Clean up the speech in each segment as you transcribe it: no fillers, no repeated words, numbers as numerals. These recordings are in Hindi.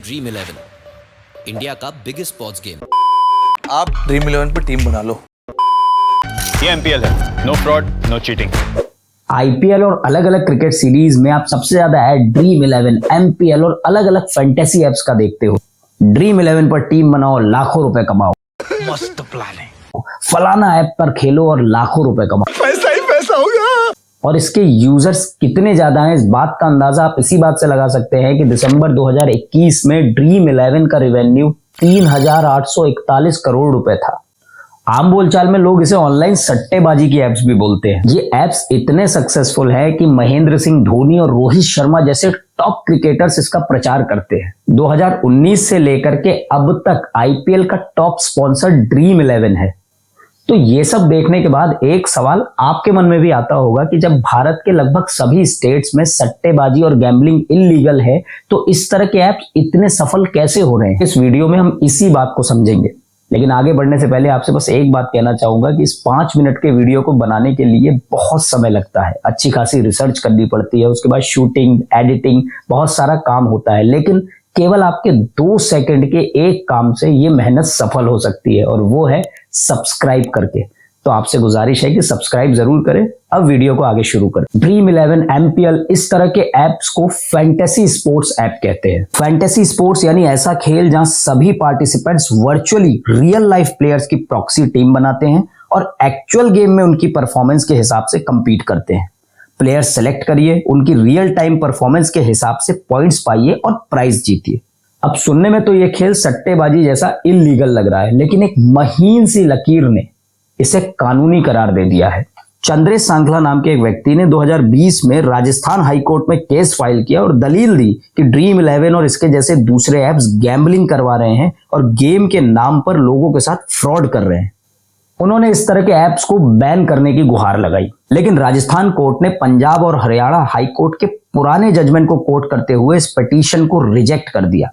ड्रीम 11, इंडिया का बिगेस्ट स्पोर्ट्स गेम। आप ड्रीम 11 पे टीम बना लो। ये एमपीएल है, no fraud, no cheating. IPL और अलग अलग क्रिकेट सीरीज में आप सबसे ज्यादा ऐड ड्रीम 11, एमपीएल और अलग अलग फैंटेसी एप्स का देखते हो। ड्रीम 11 पर टीम बनाओ, लाखों रुपए कमाओ। मस्त प्लान है। फलाना ऐप पर खेलो और लाखों रुपए कमाओ। पैसा ही पैसा होगा। और इसके यूजर्स कितने ज्यादा हैं, इस बात का अंदाजा आप इसी बात से लगा सकते हैं कि दिसंबर 2021 में ड्रीम 11 का रेवेन्यू 3,841 करोड़ रुपए था। आम बोलचाल में लोग इसे ऑनलाइन सट्टेबाजी की एप्स भी बोलते हैं। ये एप्स इतने सक्सेसफुल है कि महेंद्र सिंह धोनी और रोहित शर्मा जैसे टॉप क्रिकेटर्स इसका प्रचार करते हैं। 2019 से लेकर के अब तक आईपीएल का टॉप स्पॉन्सर ड्रीम 11 है। तो ये सब देखने के बाद एक सवाल आपके मन में भी आता होगा कि जब भारत के लगभग सभी स्टेट्स में सट्टेबाजी और गैम्बलिंग इल्लीगल है, तो इस तरह के ऐप्स इतने सफल कैसे हो रहे हैं। इस वीडियो में हम इसी बात को समझेंगे। लेकिन आगे बढ़ने से पहले आपसे बस एक बात कहना चाहूंगा कि इस 5 मिनट के वीडियो को बनाने के लिए बहुत समय लगता है, अच्छी खासी रिसर्च करनी पड़ती है, उसके बाद शूटिंग, एडिटिंग, बहुत सारा काम होता है। लेकिन केवल आपके 2 सेकंड के एक काम से ये मेहनत सफल हो सकती है, और वो है सब्सक्राइब करके। तो आपसे गुजारिश है कि सब्सक्राइब जरूर करें। अब वीडियो को आगे शुरू करें। ड्रीम 11, एमपीएल, इस तरह के एप्स को फैंटेसी स्पोर्ट्स ऐप कहते हैं। फैंटेसी स्पोर्ट्स यानी ऐसा खेल जहां सभी participants virtually real life players की प्रॉक्सी टीम बनाते हैं और एक्चुअल गेम में उनकी परफॉर्मेंस के हिसाब से कंपीट करते हैं। प्लेयर सेलेक्ट करिए, उनकी रियल टाइम परफॉर्मेंस के हिसाब से पॉइंट्स पाइए और प्राइज जीतिए। अब सुनने में तो ये खेल सट्टेबाजी जैसा इल्लीगल लग रहा है, लेकिन एक महीन सी लकीर ने इसे कानूनी करार दे दिया है। चंद्रेश सांखला नाम के एक व्यक्ति ने 2020 में राजस्थान हाई कोर्ट में केस फाइल किया और दलील दी कि ड्रीम 11 और इसके जैसे दूसरे ऐप्स गैम्बलिंग करवा रहे हैं और गेम के नाम पर लोगों के साथ फ्रॉड कर रहे हैं। उन्होंने इस तरह के ऐप्स को बैन करने की गुहार लगाई, लेकिन राजस्थान कोर्ट ने पंजाब और हरियाणा हाई कोर्ट के पुराने जजमेंट को कोट करते हुए इस पिटीशन को रिजेक्ट कर दिया।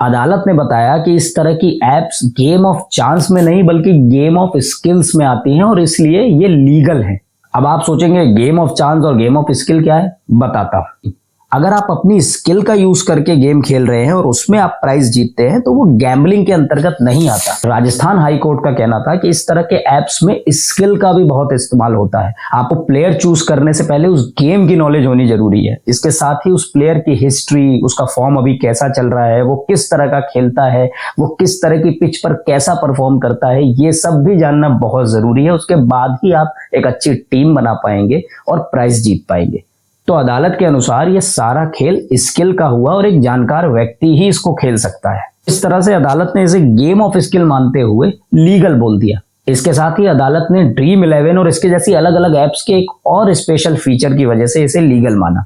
अदालत ने बताया कि इस तरह की एप्स गेम ऑफ चांस में नहीं बल्कि गेम ऑफ स्किल्स में आती हैं और इसलिए ये लीगल है। अब आप सोचेंगे गेम ऑफ चांस और गेम ऑफ स्किल क्या है, बताता हूं। अगर आप अपनी स्किल का यूज करके गेम खेल रहे हैं और उसमें आप प्राइज जीतते हैं तो वो गैम्बलिंग के अंतर्गत नहीं आता। राजस्थान हाई कोर्ट का कहना था कि इस तरह के एप्स में स्किल का भी बहुत इस्तेमाल होता है। आपको प्लेयर चूज करने से पहले उस गेम की नॉलेज होनी जरूरी है। इसके साथ ही उस प्लेयर की हिस्ट्री, उसका फॉर्म अभी कैसा चल रहा है, वो किस तरह का खेलता है, वो किस तरह की पिच पर कैसा परफॉर्म करता है, ये सब भी जानना बहुत जरूरी है। उसके बाद ही आप एक अच्छी टीम बना पाएंगे और प्राइज जीत पाएंगे। तो अदालत के अनुसार ये सारा खेल स्किल का हुआ और एक जानकार व्यक्ति ही इसको खेल सकता है। इस तरह से अदालत ने इसे गेम ऑफ स्किल मानते हुए लीगल बोल दिया। इसके साथ ही अदालत ने ड्रीम 11 और इसके जैसी अलग अलग एप्स के एक और स्पेशल फीचर की वजह से इसे लीगल माना।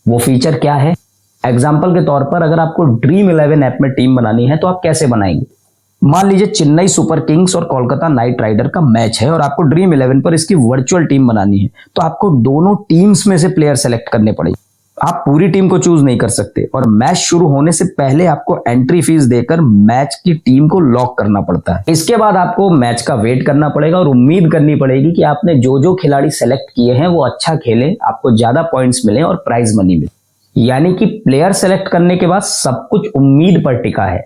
वो फीचर क्या है? एग्जाम्पल के तौर पर अगर आपको ड्रीम 11 ऐप में टीम बनानी है तो आप कैसे बनाएंगे? मान लीजिए चेन्नई सुपर किंग्स और कोलकाता नाइट राइडर का मैच है और आपको ड्रीम 11 पर इसकी वर्चुअल टीम बनानी है, तो आपको दोनों टीम्स में से प्लेयर सेलेक्ट करने पड़ेंगे। आप पूरी टीम को चूज नहीं कर सकते और मैच शुरू होने से पहले आपको एंट्री फीस देकर मैच की टीम को लॉक करना पड़ता है। इसके बाद आपको मैच का वेट करना पड़ेगा और उम्मीद करनी पड़ेगी कि आपने जो जो खिलाड़ी सेलेक्ट किए हैं वो अच्छा खेले, आपको ज्यादा पॉइंट्स मिले और प्राइज मनी मिले। यानी कि प्लेयर सेलेक्ट करने के बाद सब कुछ उम्मीद पर टिका है।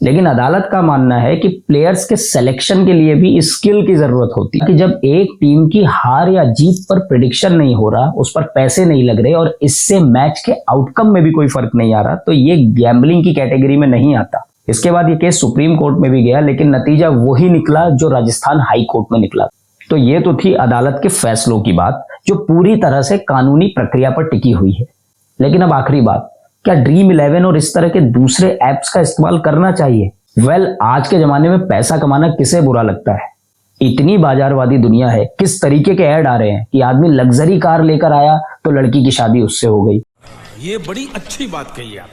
लेकिन अदालत का मानना है कि प्लेयर्स के सिलेक्शन के लिए भी स्किल की जरूरत होती है कि जब एक टीम की हार या जीत पर प्रेडिक्शन नहीं हो रहा, उस पर पैसे नहीं लग रहे और इससे मैच के आउटकम में भी कोई फर्क नहीं आ रहा, तो ये गैम्बलिंग की कैटेगरी में नहीं आता। इसके बाद ये केस सुप्रीम कोर्ट में भी गया, लेकिन नतीजा वही निकला जो राजस्थान हाई कोर्ट में निकला। तो ये तो थी अदालत के फैसलों की बात जो पूरी तरह से कानूनी प्रक्रिया पर टिकी हुई है। लेकिन अब आखिरी बात, क्या ड्रीम 11 और इस तरह के दूसरे ऐप्स का इस्तेमाल करना चाहिए? आज के जमाने में पैसा कमाना किसे बुरा लगता है? इतनी बाजारवादी दुनिया है, किस तरीके के ऐड आ रहे हैं कि आदमी लग्जरी कार लेकर आया तो लड़की की शादी उससे हो गई। ये बड़ी अच्छी बात कही आप।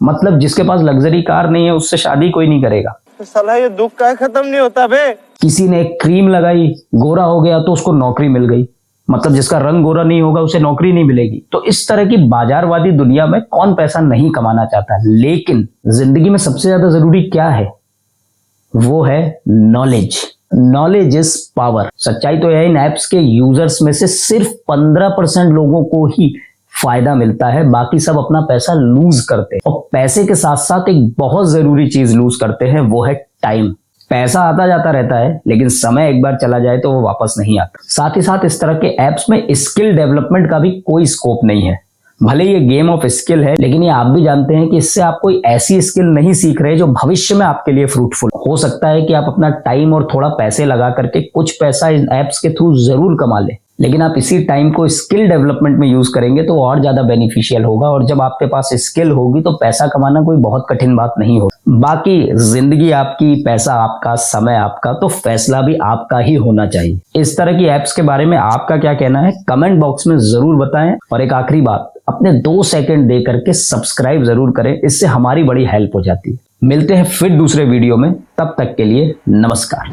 मतलब जिसके पास लग्जरी कार नहीं है उससे शादी कोई नहीं करेगा। तो साला ये दुख का खत्म नहीं होता बे। किसी ने एक क्रीम लगाई, गोरा हो गया तो उसको नौकरी मिल गई। मतलब जिसका रंग गोरा नहीं होगा उसे नौकरी नहीं मिलेगी। तो इस तरह की बाजारवादी दुनिया में कौन पैसा नहीं कमाना चाहता? लेकिन जिंदगी में सबसे ज्यादा जरूरी क्या है? वो है नॉलेज। Knowledge is power. सच्चाई तो है इन ऐप्स के यूजर्स में से सिर्फ 15% लोगों को ही फायदा मिलता है, बाकी सब अपना पैसा लूज करते हैं। और पैसे के साथ साथ एक बहुत जरूरी चीज लूज करते हैं, वो है टाइम। पैसा आता जाता रहता है, लेकिन समय एक बार चला जाए तो वो वापस नहीं आता। साथ ही साथ इस तरह के एप्स में स्किल डेवलपमेंट का भी कोई स्कोप नहीं है। भले ये गेम ऑफ स्किल है, लेकिन ये आप भी जानते हैं कि इससे आप कोई ऐसी स्किल नहीं सीख रहे जो भविष्य में आपके लिए फ्रूटफुल हो सकता है कि आप अपना टाइम और थोड़ा पैसे लगा करके कुछ पैसा इन एप्स के थ्रू जरूर कमा लें, लेकिन आप इसी टाइम को स्किल डेवलपमेंट में यूज करेंगे तो और ज्यादा बेनिफिशियल होगा। और जब आपके पास स्किल होगी तो पैसा कमाना कोई बहुत कठिन बात नहीं होगी। बाकी जिंदगी आपकी, पैसा आपका, समय आपका, तो फैसला भी आपका ही होना चाहिए। इस तरह की एप्स के बारे में आपका क्या कहना है, कमेंट बॉक्स में जरूर बताएं। और एक आखिरी बात, अपने 2 सेकंड दे करके सब्सक्राइब जरूर करें, इससे हमारी बड़ी हेल्प हो जाती है। मिलते हैं फिर दूसरे वीडियो में, तब तक के लिए नमस्कार।